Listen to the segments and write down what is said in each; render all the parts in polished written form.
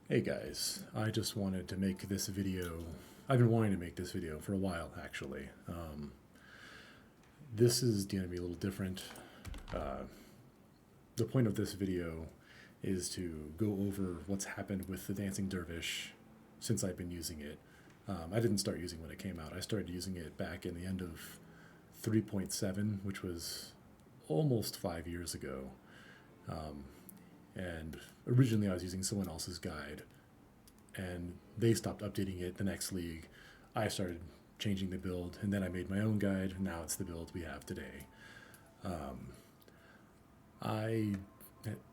Hey guys, I just wanted to make this video. I've been wanting to make this video for a while, actually. This is going to be a little different. Uh, the point of this video is to go over what's happened with the Dancing Dervish since I've been using it. I didn't start using when it came out. I started using it back in the end of 3.7, which was almost 5 years ago. And originally I was using someone else's guide, and they stopped updating it the next league. I started changing the build, and then I made my own guide, and now it's the build we have today. I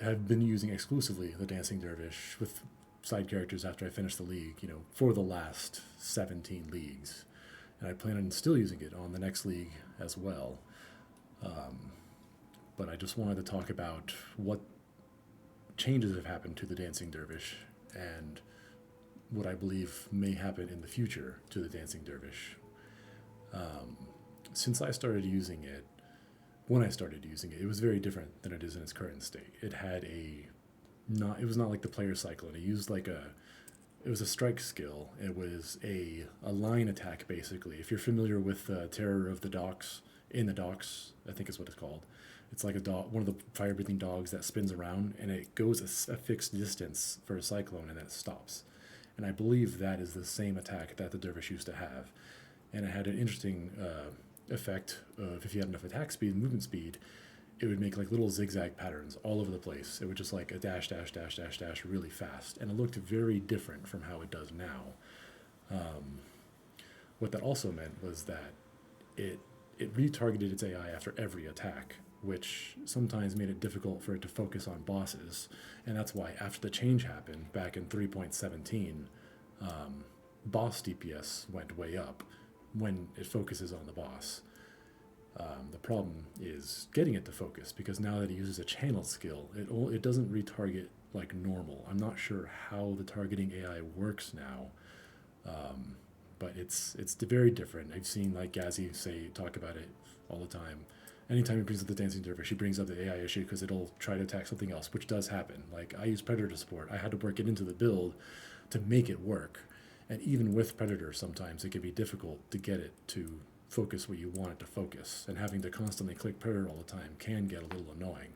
have been using exclusively the Dancing Dervish with side characters after I finished the league, for the last 17 leagues. And I plan on still using it on the next league as well. But I just wanted to talk about what changes have happened to the Dancing Dervish and what I believe may happen in the future to the Dancing Dervish. Since I started using it, when I started using it, it was very different than it is in its current state. It was not like the player cyclone. It was a strike skill. It was a line attack, basically. If you're familiar with Terror of the Docks, in the Docks, I think is what it's called. It's like a dog, one of the fire breathing dogs that spins around, and it goes a fixed distance for a cyclone, and then it stops. And I believe that is the same attack that the dervish used to have. And it had an interesting effect of, if you had enough attack speed and movement speed, it would make like little zigzag patterns all over the place. It would just like a dash, dash, dash, dash, dash really fast. And it looked very different from how it does now. What that also meant was that it it retargeted its AI after every attack, which sometimes made it difficult for it to focus on bosses. And that's why after the change happened back in 3.17, boss DPS went way up when it focuses on the boss. The problem is getting it to focus, because now that it uses a channel skill, it doesn't retarget like normal. I'm not sure how the targeting AI works now, but it's very different. I've seen like Gazi talk about it all the time. Anytime he brings up the Dancing Dervish, he brings up the AI issue because it'll try to attack something else, which does happen. Like I use Predator support. I had to work it into the build to make it work. And even with Predator, sometimes it can be difficult to get it to focus what you want it to focus. And having to constantly click Predator all the time can get a little annoying.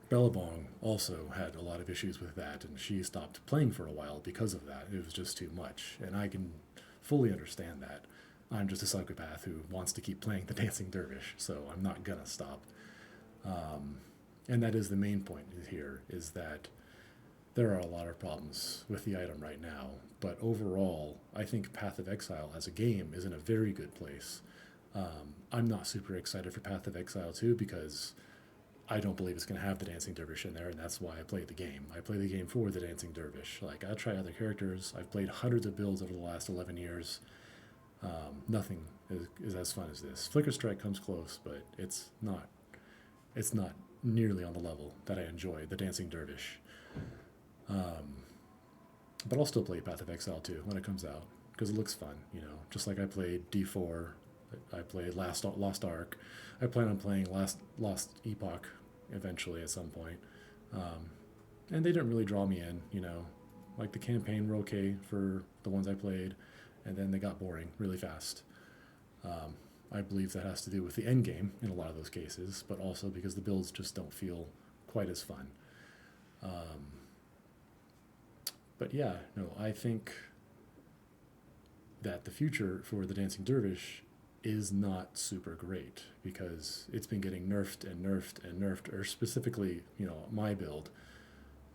Bellabong also had a lot of issues with that, and she stopped playing for a while because of that. It was just too much, and I can fully understand that. I'm just a psychopath who wants to keep playing the Dancing Dervish, so I'm not gonna stop. And that is the main point here, is that there are a lot of problems with the item right now, but overall, I think Path of Exile as a game is in a very good place. I'm not super excited for Path of Exile 2 because I don't believe it's going to have the Dancing Dervish in there, and that's why I play the game. I play the game for the Dancing Dervish. Like, I try other characters. I've played hundreds of builds over the last 11 years. Nothing is as fun as this. Flicker Strike comes close, but it's not. It's not nearly on the level that I enjoy the Dancing Dervish. But I'll still play Path of Exile 2 when it comes out because it looks fun. Just like I played D4, I played Lost Ark. I plan on playing Lost Epoch eventually at some point. And they didn't really draw me in. Like the campaign were okay for the ones I played, and then they got boring really fast. I believe that has to do with the end game in a lot of those cases, but also because the builds just don't feel quite as fun. But yeah, no, I think that the future for the Dancing Dervish is not super great because it's been getting nerfed and nerfed and nerfed, or specifically, my build.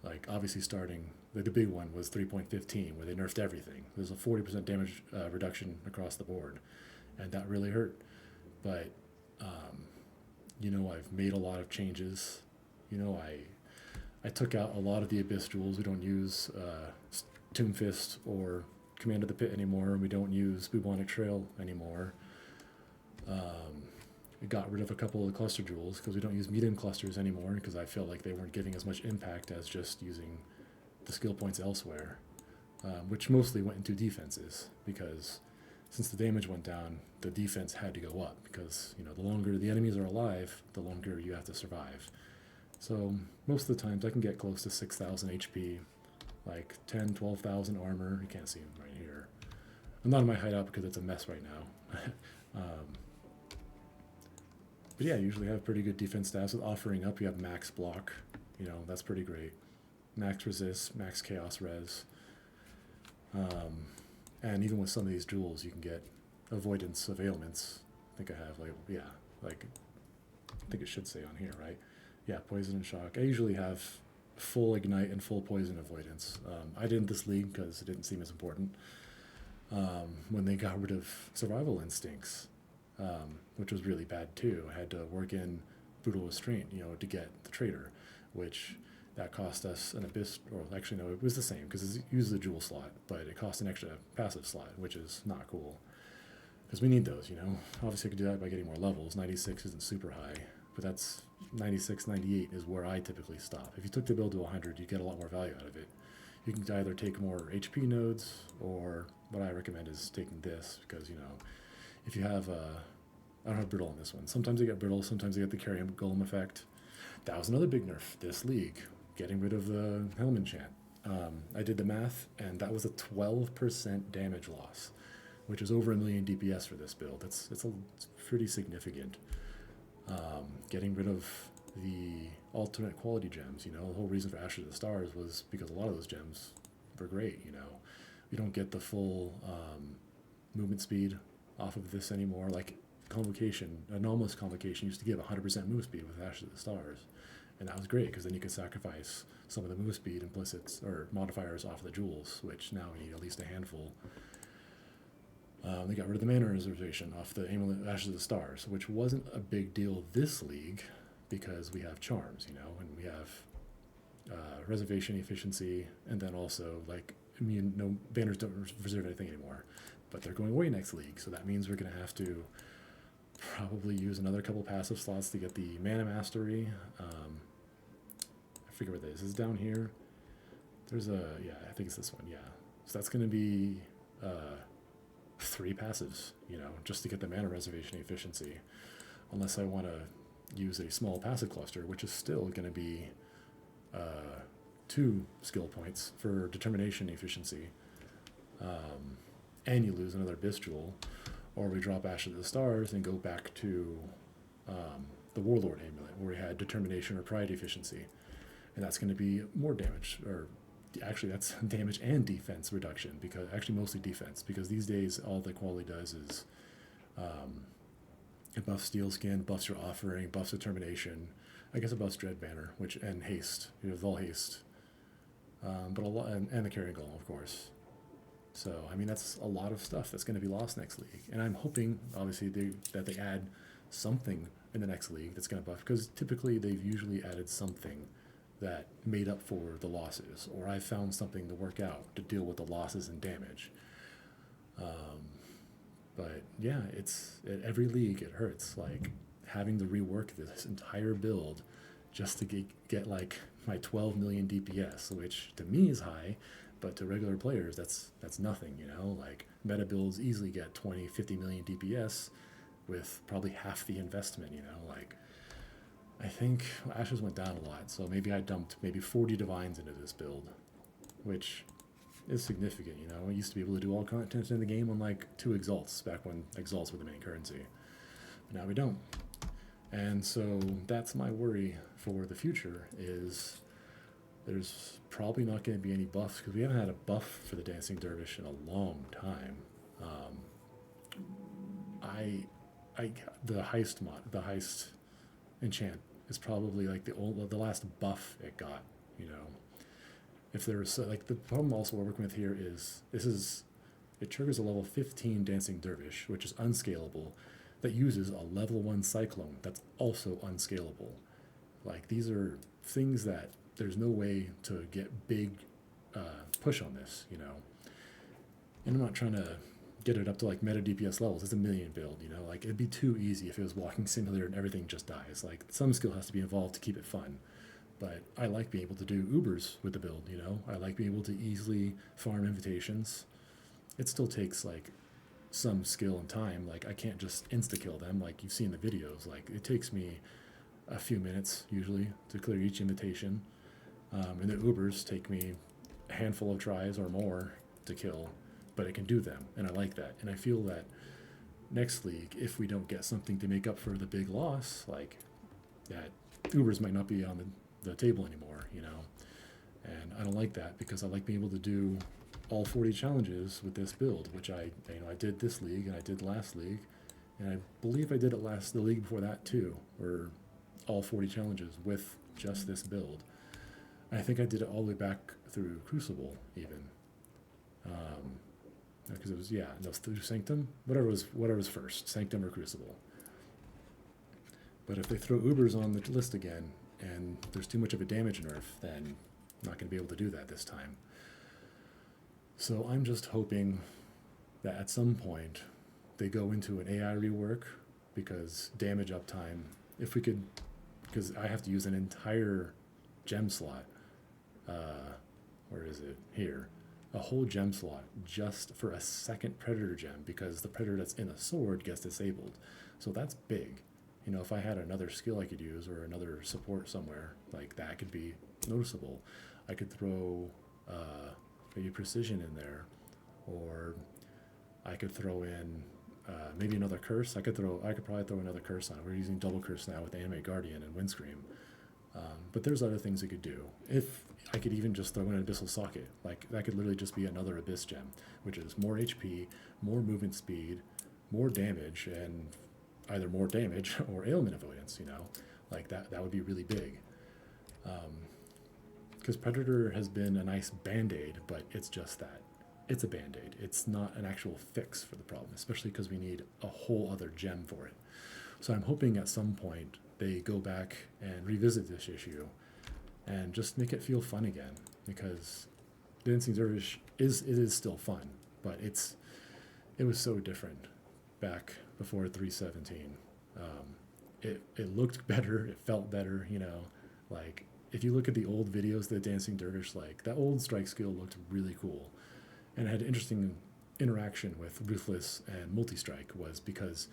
Like, obviously, starting, like, the big one was 3.15, where they nerfed everything. There's a 40% damage reduction across the board, and that really hurt. But, I've made a lot of changes. I took out a lot of the Abyss jewels. We don't use Tomb Fist or Command of the Pit anymore. We don't use Bubonic Trail anymore. We got rid of a couple of the cluster jewels because we don't use medium clusters anymore because I felt like they weren't giving as much impact as just using the skill points elsewhere, which mostly went into defenses because since the damage went down, the defense had to go up because the longer the enemies are alive, the longer you have to survive. So most of the times I can get close to 6,000 HP, like 10, 12,000 armor. You can't see them right here. I'm not in my hideout because it's a mess right now. um, but yeah, usually have pretty good defense stats. With offering up, you have max block. You know, that's pretty great. Max resist, max chaos res. And even with some of these jewels, you can get avoidance of ailments. I think I have, like, yeah, like, I think it should say on here, right? Yeah, poison and shock. I usually have full ignite and full poison avoidance. I didn't this league because it didn't seem as important. When they got rid of survival instincts, which was really bad too. I had to work in brutal restraint, you know, to get the trader, which that cost us an abyss, or actually no, it was the same because it used the jewel slot, but it cost an extra passive slot, which is not cool because we need those, you know. Obviously, I could do that by getting more levels. 96 isn't super high, but that's 96, 98 is where I typically stop. If you took the build to 100, you get a lot more value out of it. You can either take more HP nodes, or what I recommend is taking this, because, you know, if you have, I don't have brittle on this one. Sometimes I get brittle, sometimes I get the carry golem effect. That was another big nerf this league, getting rid of the helm enchant. I did the math, and that was a 12% damage loss, which is over 1,000,000 DPS for this build. It's pretty significant. Getting rid of the alternate quality gems, you know, the whole reason for Ashes of the Stars was because a lot of those gems were great, you know. We don't get the full movement speed off of this anymore. Like Convocation, Anomalous Convocation used to give 100% move speed with Ashes of the Stars, and that was great because then you could sacrifice some of the move speed implicits or modifiers off the jewels, which now we need at least a handful. They got rid of the mana reservation off the Amulet Ashes of the Stars, which wasn't a big deal this league because we have charms, you know, and we have reservation efficiency, and then also, like, immune, no banners don't reserve anything anymore, but they're going away next league, so that means we're going to have to probably use another couple passive slots to get the mana mastery. I forget what this is down here. There's a, yeah, I think it's this one, yeah. So that's going to be 3 passives, you know, just to get the mana reservation efficiency, unless I want to use a small passive cluster, which is still going to be 2 skill points for determination efficiency, and you lose another Abyss Jewel, or we drop Ashes of the Stars and go back to the Warlord Amulet, where we had determination or pride efficiency, and that's going to be more damage, or actually that's damage and defense reduction, because actually mostly defense, because these days all the quality does is it buffs Steel Skin, buffs your offering, buffs determination. I guess it buffs Dread Banner, which, and haste. You have all haste, but a lot, and the carrying golem, of course. So I mean, that's a lot of stuff that's going to be lost next league, and I'm hoping obviously that they add something in the next league that's going to buff, because typically they've usually added something that made up for the losses, or I found something to work out to deal with the losses and damage. But yeah, it's at every league it hurts, like having to rework this entire build just to get like my 12 million DPS, which to me is high, but to regular players that's nothing, you know. Like meta builds easily get 20, 50 million DPS with probably half the investment, you know. Like I think Ashes went down a lot, so maybe I dumped maybe 40 Divines into this build, which is significant, you know. I used to be able to do all content in the game on like 2 Exalts, back when Exalts were the main currency. But now we don't. And so that's my worry for the future, is there's probably not going to be any buffs, because we haven't had a buff for the Dancing Dervish in a long time. The heist enchant is probably like the last buff it got, you know. If there's like, the problem also we're working with here is it triggers a level 15 Dancing Dervish, which is unscalable, that uses a level 1 Cyclone that's also unscalable. Like, these are things that there's no way to get big push on this, you know. And I'm not trying to get it up to like meta DPS levels. It's a million build, you know. Like, it'd be too easy if it was walking simulator and everything just dies. Like, some skill has to be involved to keep it fun. But I like being able to do Ubers with the build, you know. I like being able to easily farm invitations. It still takes like some skill and time. Like, I can't just insta kill them like you've seen the videos. Like, it takes me a few minutes usually to clear each invitation. And the Ubers take me a handful of tries or more to kill, but I can do them, and I like that. And I feel that next league, if we don't get something to make up for the big loss, like that, Ubers might not be on the table anymore, you know. And I don't like that because I like being able to do all 40 challenges with this build, which I did this league and I did last league, and I believe I did it the league before that too, or all 40 challenges with just this build. And I think I did it all the way back through Crucible even, because it was through Sanctum, whatever was first, Sanctum or Crucible. But if they throw Ubers on the list again and there's too much of a damage nerf, then I'm not going to be able to do that this time. So I'm just hoping that at some point they go into an AI rework, because damage uptime, if we could, because I have to use an entire gem slot, where is it? Here. A whole gem slot just for a second predator gem, because the predator that's in a sword gets disabled. So that's big. You know, if I had another skill I could use or another support somewhere, like that could be noticeable. I could throw maybe precision in there, or I could throw in maybe another curse. I could probably throw another curse on it. We're using double curse now with Animate Guardian and Windscream. But there's other things I could do. If I could even just throw in an Abyssal Socket, like that could literally just be another Abyss gem, which is more HP, more movement speed, more damage, and either more damage or ailment avoidance, you know, like that would be really big. Because Predator has been a nice band-aid, but it's just that. It's a band-aid. It's not an actual fix for the problem, especially because we need a whole other gem for it. So I'm hoping at some point they go back and revisit this issue and just make it feel fun again, because Dancing Dervish is still fun, but it was so different back before 317. It looked better, it felt better, you know, like if you look at the old videos that Dancing Dervish, like that old strike skill looked really cool, and had interesting interaction with Ruthless and Multi-Strike, was because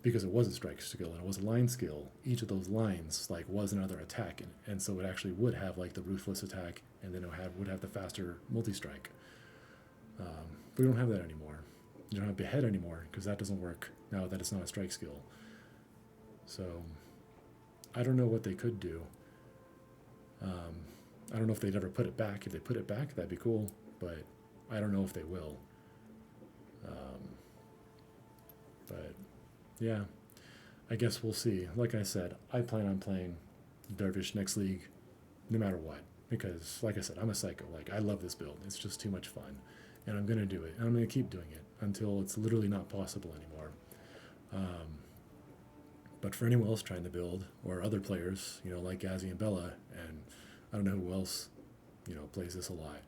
it was a strike skill and it was a line skill. Each of those lines like was another attack, and so it actually would have like the Ruthless attack, and then it would have the faster Multi-Strike. We don't have that anymore. You don't have Behead anymore, because that doesn't work now that it's not a strike skill. So I don't know what they could do. I don't know if they'd ever put it back. If they put it back, that'd be cool, but I don't know if they will. But yeah, I guess we'll see. Like I said, I plan on playing Dervish next league no matter what, because like I said, I'm a psycho. Like, I love this build. It's just too much fun, and I'm going to do it, and I'm going to keep doing it until it's literally not possible anymore. But for anyone else trying to build, or other players, you know, like Gazzy and Bella, and I don't know who else, you know, plays this a lot,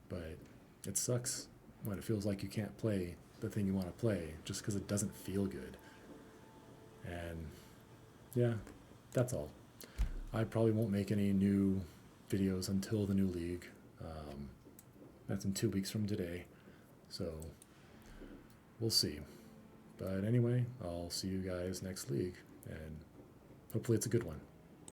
but it sucks when it feels like you can't play the thing you want to play just because it doesn't feel good. And yeah, that's all. I probably won't make any new videos until the new league. That's in 2 weeks from today, so we'll see. But anyway, I'll see you guys next league, and hopefully it's a good one.